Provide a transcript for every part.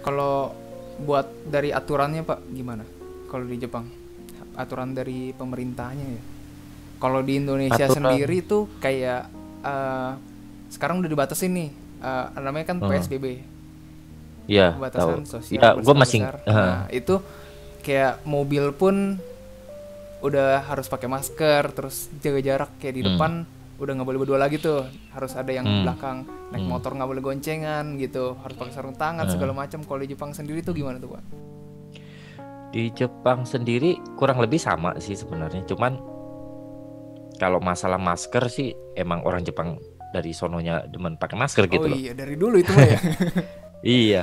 Kalau buat dari aturannya Pak gimana? Kalau di Jepang aturan dari pemerintahnya ya. Kalau di Indonesia Aturan. sendiri tuh kayak sekarang udah dibatasin nih, namanya kan Hmm, PSBB, ya tahu. pembatasan sosial Ya, gue berskala masih. besar. Nah itu kayak mobil pun udah harus pakai masker, terus jaga jarak, kayak di Hmm, depan udah nggak boleh berdua lagi tuh, harus ada yang hmm, belakang. Naik hmm, motor nggak boleh goncengan gitu, harus pakai sarung tangan segala hmm. macam. Kalau di Jepang sendiri tuh gimana tuh Pak? Di Jepang sendiri kurang lebih sama sih sebenarnya. Cuman kalau masalah masker sih emang orang Jepang dari sononya demen pakai masker Oh gitu loh. iya, dari dulu itu mah ya. Iya,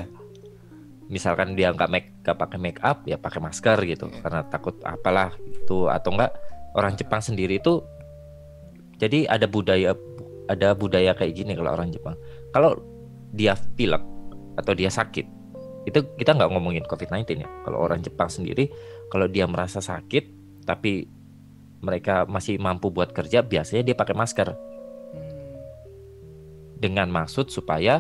misalkan dia nggak pakai make up ya pakai masker gitu Iya. karena takut apalah itu atau enggak orang Jepang sendiri itu jadi ada budaya kayak gini kalau orang Jepang. Kalau dia pilek atau dia sakit itu kita nggak ngomongin COVID-19 ya. Kalau orang Jepang sendiri kalau dia merasa sakit tapi mereka masih mampu buat kerja biasanya dia pakai masker Hmm, dengan maksud supaya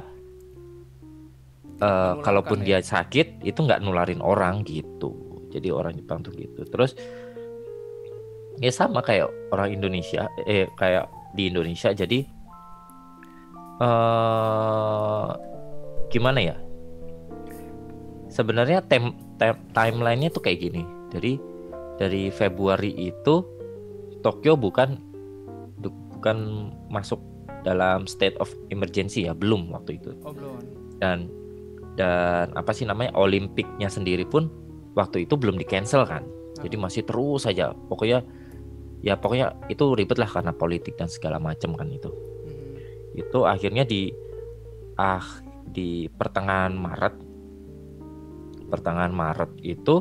tidak menularkan kalaupun ya. dia sakit itu nggak nularin orang gitu. Jadi orang Jepang tuh gitu. Terus ya sama kayak orang Indonesia, kayak di Indonesia. Jadi eh gimana ya? Sebenarnya timelinenya tuh kayak gini. Dari Februari itu Tokyo bukan masuk dalam state of emergency ya, belum waktu itu. Oh belum. Dan dan apa sih namanya Olimpiknya sendiri pun waktu itu belum di cancel kan. Jadi Ah, masih terus saja. Pokoknya itu ribet lah karena politik dan segala macam kan itu. mhm. Itu akhirnya ah di pertengahan Maret itu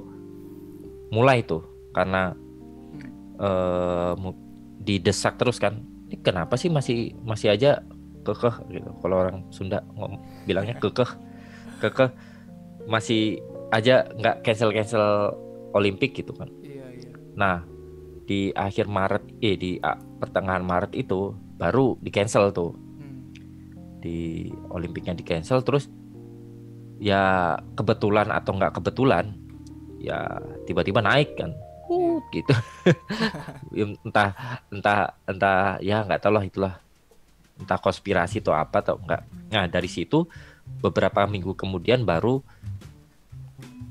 mulai tuh karena Hmm. didesak terus kan. Ini kenapa sih masih masih aja kekeh gitu. Kalau orang Sunda bilangnya kekeh, kekeh masih aja nggak cancel Olimpik gitu kan. Iya iya. Nah, di akhir Maret pertengahan Maret itu baru di cancel tuh. Hmm. Di Olimpiknya di cancel terus ya kebetulan atau nggak kebetulan ya tiba-tiba naik kan. Iya. Gitu. Ya, entah entah entah ya nggak tahu lah itulah entah konspirasi atau apa atau enggak. Nah, dari situ beberapa minggu kemudian baru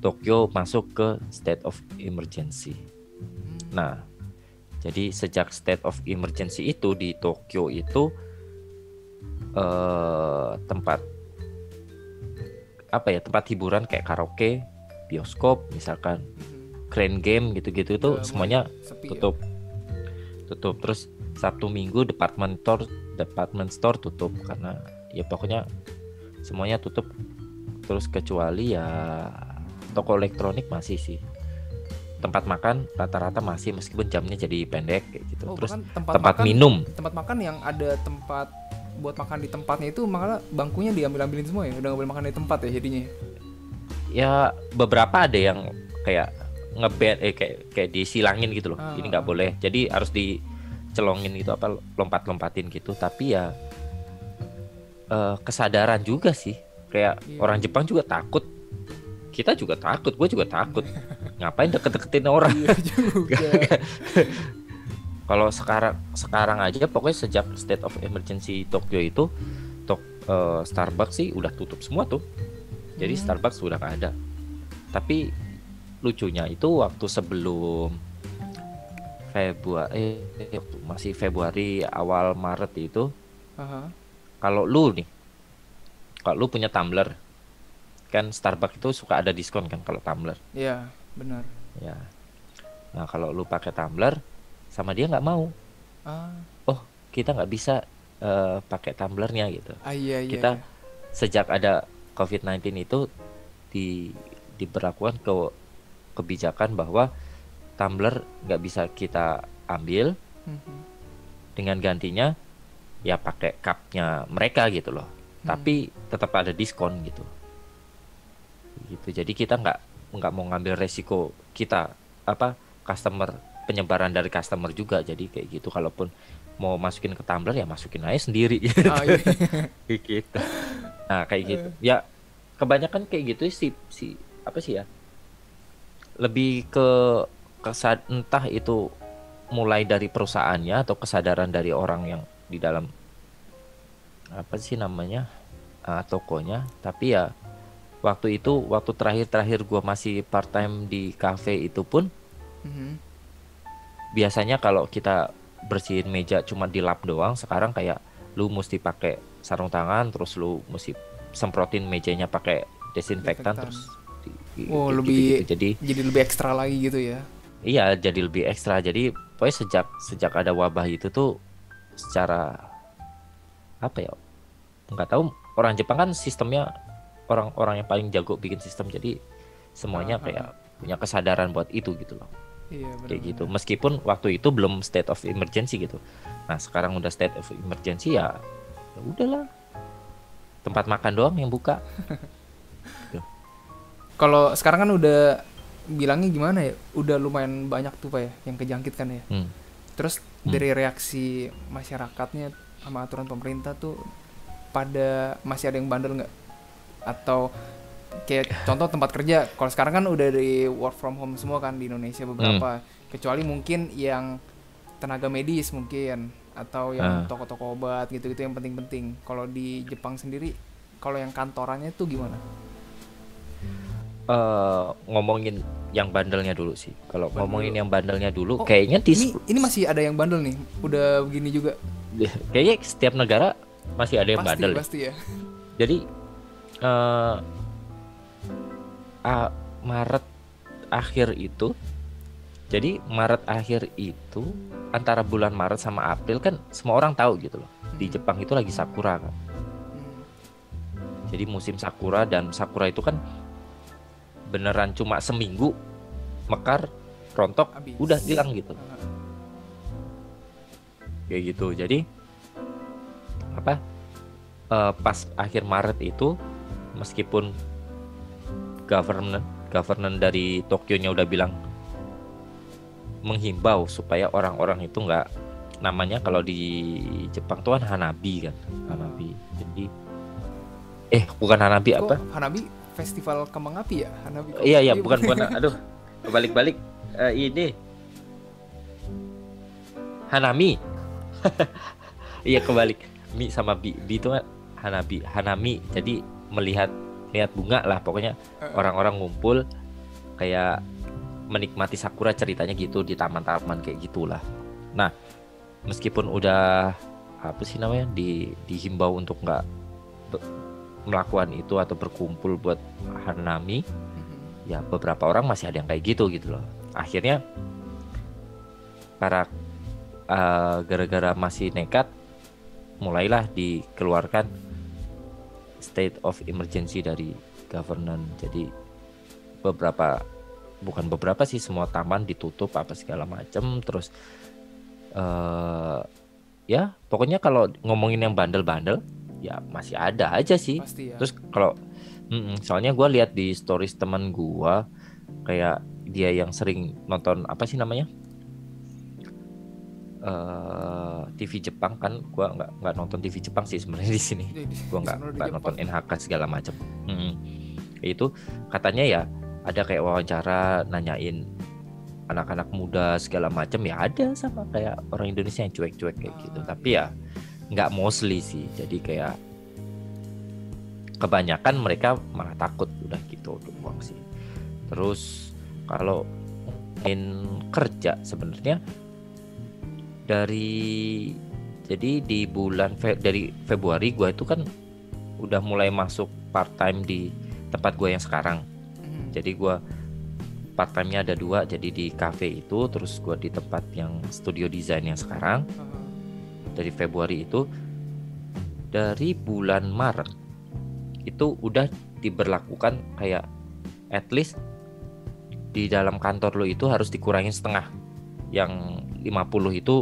Tokyo masuk ke state of emergency. Hmm. Nah, jadi sejak state of emergency itu di Tokyo itu tempat apa ya tempat hiburan kayak karaoke, bioskop, misalkan Mhm. crane game gitu-gitu itu Udah mulai semuanya sepi ya. tutup tutup terus Sabtu Minggu department store tutup karena ya pokoknya semuanya tutup terus kecuali ya toko elektronik masih sih tempat makan rata-rata masih meskipun jamnya jadi pendek kayak gitu Oh terus bahkan tempat tempat makan, minum. yang ada tempat buat makan di tempatnya itu malah bangkunya diambil-ambilin semua ya. Udah nggak boleh makan di tempat ya jadinya. Ya beberapa ada yang kayak ngeband kayak disilangin gitu loh ini nggak Ah, boleh jadi harus dicelongin gitu apa lompat-lompatin gitu tapi ya kesadaran juga sih kayak iya orang iya. Jepang juga takut kita juga takut gue juga takut ngapain deket-deketin orang. Iya juga. Kalau sekarang sekarang aja pokoknya sejak state of emergency Tokyo itu Starbucks sih udah tutup semua tuh jadi Hmm. Starbucks udah nggak ada tapi lucunya itu waktu sebelum masih Februari awal Maret itu Aha. kalau lu nih kalau lu punya tumbler kan Starbucks itu suka ada diskon kan kalau tumbler Iya benar. ya. Nah kalau lu pakai tumbler sama dia nggak mau Ah, oh kita nggak bisa pakai tumblernya gitu iya iya kita iya. sejak ada COVID-19 itu diberlakukan kebijakan bahwa tumbler nggak bisa kita ambil Mhm. dengan gantinya ya pakai cupnya mereka gitu loh Hmm. tapi tetap ada diskon gitu jadi kita nggak mau ngambil resiko kita apa customer penyebaran dari customer juga jadi kayak gitu kalaupun mau masukin ke tumbler ya masukin aja sendiri Ah iya. gitu nah kayak gitu ya kebanyakan kayak gitu sih, apa sih ya, lebih ke entah itu mulai dari perusahaannya atau kesadaran dari orang yang di dalam apa sih namanya, tokonya. Tapi ya waktu itu, waktu terakhir gue masih part time di cafe itu pun Mhm. biasanya kalau kita bersihin meja cuma dilap doang, sekarang kayak lu mesti pakai sarung tangan, terus lu mesti semprotin mejanya pakai desinfektan, Desinfektan. terus Oh, gitu-gitu. lebih Jadi jadi lebih ekstra lagi gitu ya. iya, jadi lebih ekstra. Jadi pokoknya sejak ada wabah itu tuh, secara apa ya, nggak tahu, orang Jepang kan sistemnya orang-orang yang paling jago bikin sistem, jadi semuanya kayak punya kesadaran buat itu gitu loh. Iya, Kayak gitu, benar-benar. meskipun waktu itu belum state of emergency gitu. Nah sekarang udah state of emergency, ya ya udahlah, tempat makan doang yang buka. Tuh. Kalau sekarang kan udah bilangnya gimana ya? Udah lumayan banyak tuh Pak ya yang kejangkit kan ya. Hmm. Terus Hmm. dari reaksi masyarakatnya sama aturan pemerintah tuh pada masih ada yang bandel nggak? Atau kayak contoh tempat kerja, kalau sekarang kan udah di work from home semua kan di Indonesia beberapa, kecuali mungkin yang tenaga medis mungkin, atau yang Ah. toko-toko obat gitu-gitu yang penting-penting. Kalau di Jepang sendiri, kalau yang kantorannya tuh gimana? Ngomongin yang bandelnya dulu sih. Kalau Bandel ngomongin dulu. yang bandelnya dulu, Oh, kayaknya ini masih ada yang bandel nih, udah begini juga. kayaknya setiap negara masih ada yang Pasti bandel deh. pasti ya. Jadi eh, Maret akhir itu, jadi Maret akhir itu antara bulan Maret sama April kan semua orang tahu gitu loh. Di Jepang itu lagi sakura kan. Jadi musim sakura, dan sakura itu kan beneran cuma seminggu mekar, rontok, Habis. udah hilang gitu. Kayak gitu. Jadi apa? Pas akhir Maret itu, meskipun government dari Tokyo-nya udah bilang, menghimbau supaya orang-orang itu nggak, namanya kalau di Jepang tuh kan Hanabi kan, Hanabi. Jadi bukan Hanabi, Kok apa? Hanabi festival kembang api ya? Hanabi kok. Iya bukan aduh, balik-balik. Ini Hanami. Iya, kebalik. Mi sama bi itu kan Hanami. Jadi lihat bunga lah, pokoknya orang-orang ngumpul kayak menikmati sakura, ceritanya gitu di taman-taman kayak gitulah. Nah, meskipun udah apa sih namanya, dihimbau untuk nggak melakukan itu atau berkumpul buat Hanami, ya beberapa orang masih ada yang kayak gitu loh. Akhirnya gara-gara masih nekat, mulailah dikeluarkan state of emergency dari government. Jadi bukan beberapa sih, semua taman ditutup apa segala macam. Terus ya pokoknya kalau ngomongin yang bandel-bandel, ya masih ada aja sih. Pasti ya. Terus kalau soalnya gue lihat di stories teman gue, kayak dia yang sering nonton apa sih namanya, TV Jepang kan. Gue nggak nonton TV Jepang sih sebenarnya di sini. Gue nggak nonton NHK segala macam. Itu katanya ya ada kayak wawancara nanyain anak-anak muda segala macam, ya ada sama kayak orang Indonesia yang cuek-cuek kayak gitu. Tapi ya nggak mostly sih. Jadi kayak kebanyakan mereka malah takut, udah gitu doang sih. Terus kalau kerja sebenarnya jadi di bulan dari Februari gue itu kan udah mulai masuk part time di tempat gue yang sekarang. Jadi gue part time-nya ada 2, jadi di cafe itu, terus gue di tempat yang studio desain yang sekarang. Dari Februari itu, dari bulan Maret itu udah diberlakukan kayak at least di dalam kantor lo itu harus dikurangin setengah. Yang 50 itu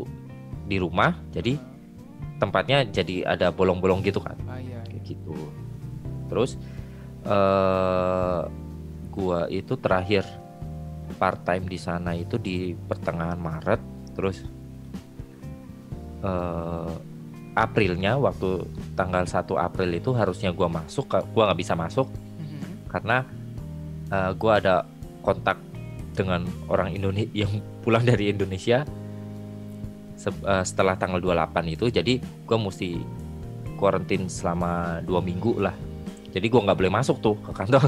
di rumah, jadi tempatnya jadi ada bolong-bolong gitu kan. Kayak gitu. Terus gua itu terakhir part time di sana itu di pertengahan Maret. Terus Aprilnya, waktu tanggal 1 April itu harusnya gua nggak bisa masuk karena gue ada kontak dengan orang Indonesia yang pulang dari Indonesia setelah tanggal 28 itu. Jadi gue mesti karantin selama 2 minggu lah. Jadi gue nggak boleh masuk tuh ke kantor.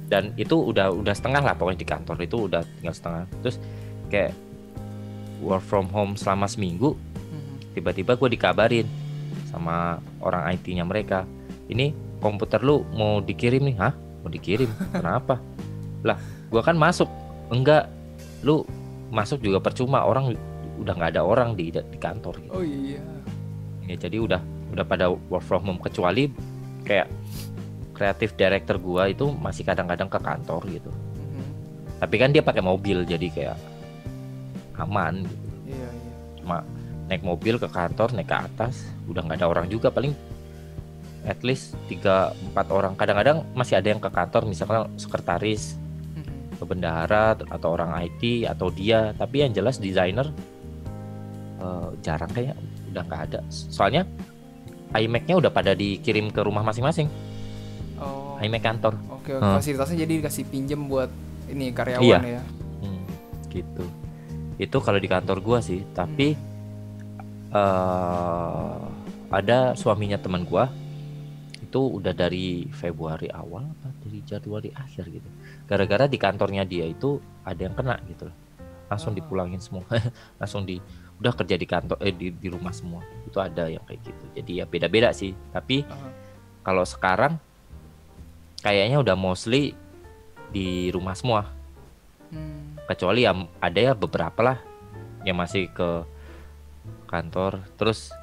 Dan itu udah setengah lah pokoknya di kantor itu udah tinggal setengah. Terus kayak work from home selama seminggu. Tiba-tiba gue dikabarin sama orang IT-nya mereka, ini komputer lu mau dikirim nih. Hah? Mau dikirim? Kenapa? Lah, gue kan masuk. Enggak, lu masuk juga percuma, orang udah nggak ada orang di kantor gitu. Oh iya. Ya, jadi udah pada work from home, kecuali kayak kreatif director gua itu masih kadang-kadang ke kantor gitu. Tapi kan dia pakai mobil, jadi kayak aman gitu. Iya. Cuma naik mobil ke kantor, naik ke atas, udah nggak ada orang juga, paling at least 3-4 orang. Kadang-kadang masih ada yang ke kantor, misalkan sekretaris, bendahara atau orang IT atau dia. Tapi yang jelas desainer jarang, kayak udah nggak ada. Soalnya iMac-nya udah pada dikirim ke rumah masing-masing. Oh. iMac kantor. Oke. Fasilitasnya jadi dikasih pinjem buat ini karyawan. Iya. Ya. Gitu. Itu kalau di kantor gua sih. Tapi ada suaminya teman gua itu udah dari Februari awal apa dari Januari akhir gitu. Gara-gara di kantornya dia itu ada yang kena gitu loh. Langsung dipulangin semua. Langsung udah kerja di kantor di rumah semua. Itu ada yang kayak gitu. Jadi ya beda-beda sih. Tapi kalau sekarang kayaknya udah mostly di rumah semua. Kecuali ya ada ya beberapa lah yang masih ke kantor. Terus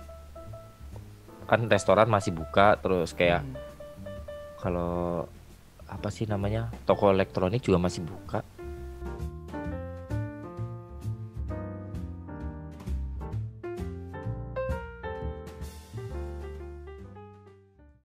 kan restoran masih buka, terus kayak kalau apa sih namanya, toko elektronik juga masih buka.